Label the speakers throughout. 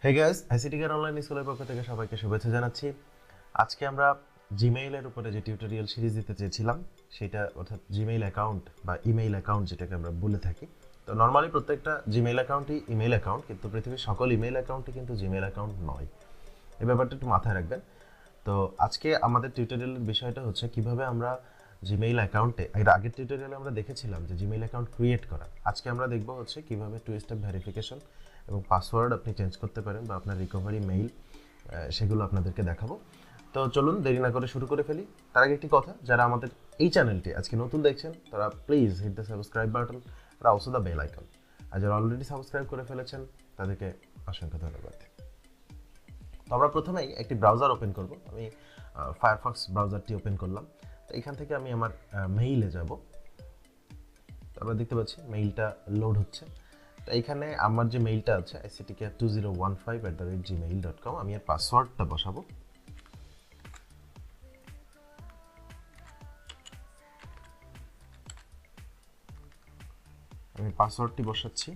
Speaker 1: Hey guys, ICT online স্কুলের পক্ষ থেকে সবাইকে শুভেচ্ছা জানাচ্ছি। আজকে আমরা জিমেইলের উপরে যে টিউটোরিয়াল সিরিজ দিতে চেয়েছিলাম সেটা অর্থাৎ জিমেইল অ্যাকাউন্ট বা ইমেইল অ্যাকাউন্ট যেটাকে আমরা বলে থাকি। তো নরমালি প্রত্যেকটা জিমেইল অ্যাকাউন্টই ইমেইল অ্যাকাউন্ট, কিন্তু পৃথিবীর সকল ইমেইল অ্যাকাউন্টই কিন্তু জিমেইল অ্যাকাউন্ট নয়। এই ব্যাপারটা একটু মাথায় রাখবেন। তো আজকে আমাদের টিউটোরিয়ালের বিষয়টা হচ্ছে কিভাবে আমরা জিমেইল অ্যাকাউন্টে, এর আগের টিউটোরিয়ালে আমরা দেখেছিলাম যে জিমেইল অ্যাকাউন্ট ক্রিয়েট করা। আজকে আমরা দেখব হচ্ছে কিভাবে টু স্টেপ ভেরিফিকেশন এবং পাসওয়ার্ড আপনি চেঞ্জ করতে পারেন বা আপনার রিকভারি মেইল, সেগুলো আপনাদেরকে দেখাবো। তো চলুন দেরি না করে শুরু করে ফেলি। তার আগে একটি কথা, যারা আমাদের এই চ্যানেলটি আজকে নতুন দেখছেন তারা please hit the subscribe button আর অলসো দ্য বেল আইকন। আর যারা অলরেডি সাবস্ক্রাইব করে ফেলেছেন তাদেরকে অসংখ্য ধন্যবাদ। তো আমরা প্রথমেই একটি ব্রাউজার ওপেন করব। আমি ফায়ারফক্স ব্রাউজারটি ওপেন করলাম। তো এখান থেকে আমি আমার মেইলে যাব। আমরা দেখতে পাচ্ছি মেইলটা লোড হচ্ছে। তো এখানে আমার যে মেইলটা আছে ictcare2015@gmail.com, আমি এর পাসওয়ার্ডটা বসাবো। আমি পাসওয়ার্ডটি বসাচ্ছি।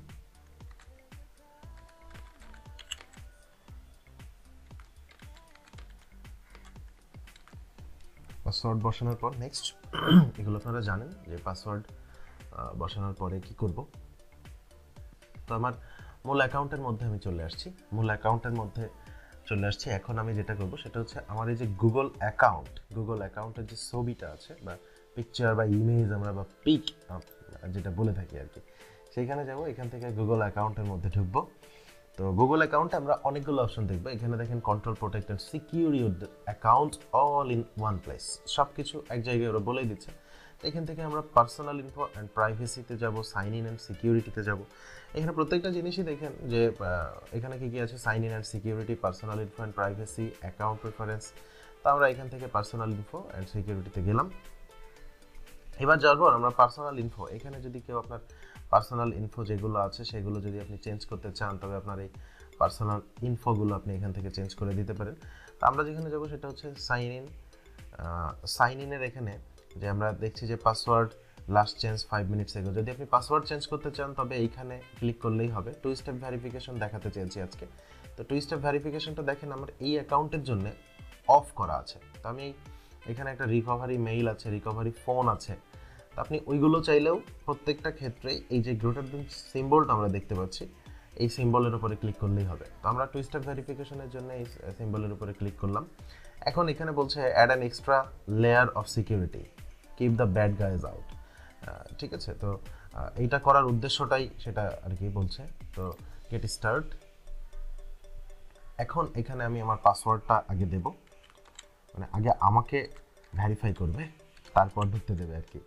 Speaker 1: পাসওয়ার্ড বসানোর পর নেক্সট, এগুলো আপনারা জানেন যে পাসওয়ার্ড বসানোর পরে কি করব। তো আমার মূল অ্যাকাউন্টের মধ্যে আমি চলে আসছি। এখন আমি যেটা করব সেটা হচ্ছে আমার এই যে গুগল অ্যাকাউন্টের যে ছবিটা আছে বা পিকচার বা ইমেজ আমরা বা পিক যেটা বলে থাকি আর কি, সেইখানে যাব। এখান থেকে গুগল অ্যাকাউন্টের মধ্যে ঢুকবো। তো গুগল অ্যাকাউন্টে আমরা অনেকগুলো অপশন দেখবো। এখানে দেখেন control, protect and secure your account all in one place, সব কিছু এক জায়গায় ওরা বলেই দিচ্ছে। তো এখান থেকে আমরা পার্সোনাল ইনফো অ্যান্ড প্রাইভেসিতে যাব, সাইন ইন অ্যান্ড সিকিউরিটিতে যাব। এখানে প্রত্যেকটা জিনিসই দেখেন যে এখানে কি আছে, sign in and security, personal info and privacy, account preference. তো আমরা এখান থেকে পার্সোনাল ইনফো অ্যান্ড সিকিউরিটিতে গেলাম। এবার যাওয়ার পর আমরা পার্সোনাল ইনফো, এখানে যদি কেউ আপনার পার্সোনাল ইনফো যেগুলো আছে সেগুলো যদি আপনি চেঞ্জ করতে চান, তবে আপনার এই পার্সোনাল ইনফোগুলো আপনি এখান থেকে চেঞ্জ করে দিতে পারেন। তো আমরা যেখানে যাব সেটা হচ্ছে সাইন ইনের এখানে যে আমরা দেখছি যে পাসওয়ার্ড লাস্ট চেঞ্জ 5 মিনিটস এগো। যদি আপনি পাসওয়ার্ড চেঞ্জ করতে চান তবে এইখানে ক্লিক করলেই হবে। টু স্টেপ ভেরিফিকেশন দেখাতে চেয়েছি আজকে। তো টু স্টেপ ভেরিফিকেশনটা দেখেন আমার এই অ্যাকাউন্টের জন্য অফ করা আছে। তো আমি এখানে একটা রিকভারি মেইল আছে, রিকভারি ফোন আছে। তো আপনি ওইগুলো চাইলেও প্রত্যেকটা ক্ষেত্রে এই যে গ্রেটার দেন সিম্বলটা আমরা দেখতে পাচ্ছি, এই সিম্বলের উপরে ক্লিক করলেই হবে। তো আমরা টু স্টেপ ভেরিফিকেশনের জন্য এই সিম্বলের উপরে ক্লিক করলাম। এখন এখানে বলছে add an extra layer of security, keep the bad guys out. ঠিক আছে, তো এইটা করার উদ্দেশ্যটাই সেটা আর কি বলছে। তো গেট স্টার্ট। এখন এখানে আমি আমার পাসওয়ার্ডটা আগে দেব, মানে আগে আমাকে ভেরিফাই করবে, তারপর ঢুকতে দেবে আর কি।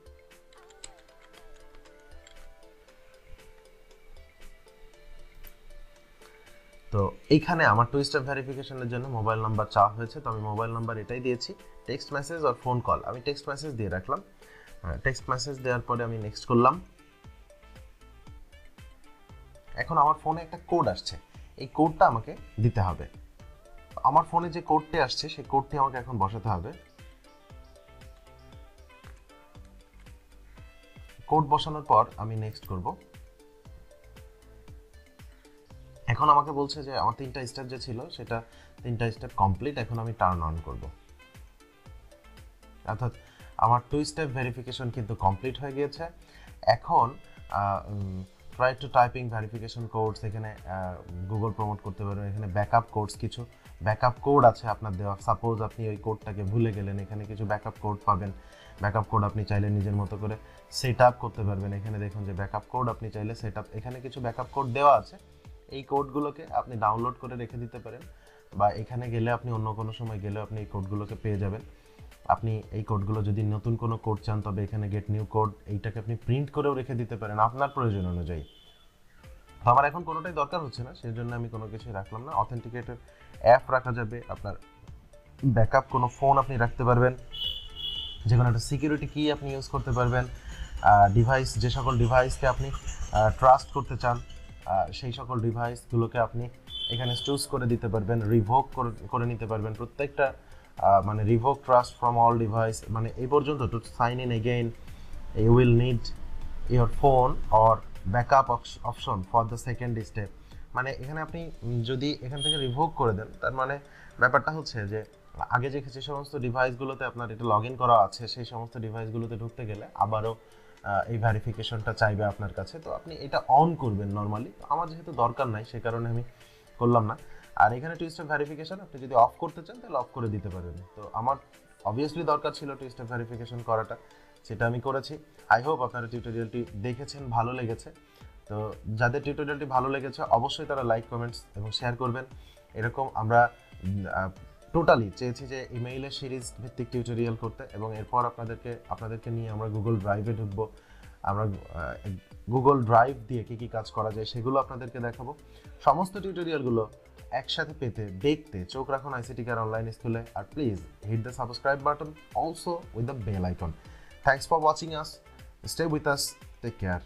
Speaker 1: তো এইখানে আমার টু স্টেপ ভেরিফিকেশনের জন্য মোবাইল নাম্বার চাওয়া হয়েছে। তো আমি মোবাইল নাম্বার এটাই দিয়েছি। টেক্সট মেসেজ আর ফোন কল, আমি টেক্সট মেসেজ দিয়ে রাখলাম। টেক্সট মেসেজ দেওয়ার পরে আমি নেক্সট করলাম। এখন আমার ফোনে একটা কোড আসছে, এই কোডটা আমাকে দিতে হবে। আমার ফোনে যে কোডটি আসছে সেই কোডটি আমাকে এখন বসাতে হবে। কোড বসানোর পর আমি নেক্সট করব। এখন আমাকে বলছে যে আমার 3টা স্টেপ যে ছিল সেটা 3টা স্টেপ কমপ্লিট। এখন আমি টার্ন অন করব, অর্থাৎ আমার টু স্টেপ ভেরিফিকেশন কিন্তু কমপ্লিট হয়ে গিয়েছে। এখন try to typing verification codes, এখানে গুগল প্রমোট করতে পারবেন। এখানে ব্যাকআপ কোডস, কিছু ব্যাকআপ কোড আছে আপনার দেওয়া। সাপোজ আপনি ওই কোডটাকে ভুলে গেলেন, এখানে কিছু ব্যাকআপ কোড পাবেন। ব্যাকআপ কোড আপনি চাইলে নিজের মতো করে সেট আপ করতে পারবেন। এখানে দেখুন যে ব্যাকআপ কোড আপনি চাইলে সেট আপ, এখানে কিছু ব্যাকআপ কোড দেওয়া আছে। এই কোডগুলোকে আপনি ডাউনলোড করে রেখে দিতে পারেন, বা এখানে গেলে আপনি অন্য কোনো সময় গেলেও আপনি এই কোডগুলোকে পেয়ে যাবেন। আপনি এই কোডগুলো যদি নতুন কোনো কোড চান তবে এখানে গেট নিউ কোড, এইটাকে আপনি প্রিন্ট করেও রেখে দিতে পারেন আপনার প্রয়োজন অনুযায়ী। আমার এখন কোনোটাই দরকার হচ্ছে না, সেই জন্য আমি কোনো কিছুই রাখলাম না। অথেন্টিকেটের অ্যাপ রাখা যাবে, আপনার ব্যাকআপ কোনো ফোন আপনি রাখতে পারবেন, যে কোনো একটা সিকিউরিটি কি আপনি ইউজ করতে পারবেন। ডিভাইস, যে সকল ডিভাইসকে আপনি ট্রাস্ট করতে চান সেই সকল ডিভাইসগুলোকে আপনি এখানে চুজ করে দিতে পারবেন, রিভোক করে নিতে পারবেন প্রত্যেকটা, মানে revoke trust from all device, মানে এই পর্যন্ত। To sign in again you will need your phone or backup option for the second step. মানে এখানে আপনি যদি এখান থেকে রিভোক করে দেন, তার মানে ব্যাপারটা হচ্ছে যে আগে যে সমস্ত ডিভাইসগুলোতে আপনার এটা লগ ইন করা আছে সেই সমস্ত ডিভাইসগুলোতে ঢুকতে গেলে আবারও এই ভেরিফিকেশনটা চাইবে আপনার কাছে। তো আপনি এটা অন করবেন নর্মালি। তো আমার যেহেতু দরকার নাই সে কারণে আমি করলাম না। আর এখানে টু স্টেপ ভেরিফিকেশন আপনি যদি অফ করতে চান তাহলে অফ করে দিতে পারেন। তো আমার অবভিয়াসলি দরকার ছিল টু স্টেপ ভেরিফিকেশন করাটা, সেটা আমি করেছি। আই হোপ আপনারা টিউটোরিয়ালটি দেখেছেন, ভালো লেগেছে। তো যাদের টিউটোরিয়ালটি ভালো লেগেছে অবশ্যই তারা লাইক, কমেন্টস এবং শেয়ার করবেন। এরকম আমরা টোটালি চেয়েছি যে ইমেইলের সিরিজ ভিত্তিক টিউটোরিয়াল করতে, এবং এরপর আপনাদেরকে নিয়ে আমরা গুগল ড্রাইভে ঢুকবো। আমরা গুগল ড্রাইভ দিয়ে কী কী কাজ করা যায় সেগুলো আপনাদেরকে দেখাবো। সমস্ত টিউটোরিয়ালগুলো একসাথে পেতে দেখতে চোখ রাখুন আইসিটি কেয়ার অনলাইন স্কুলে। আর please hit the subscribe button also with the bell icon. Thanks for watching us, stay with us, take care.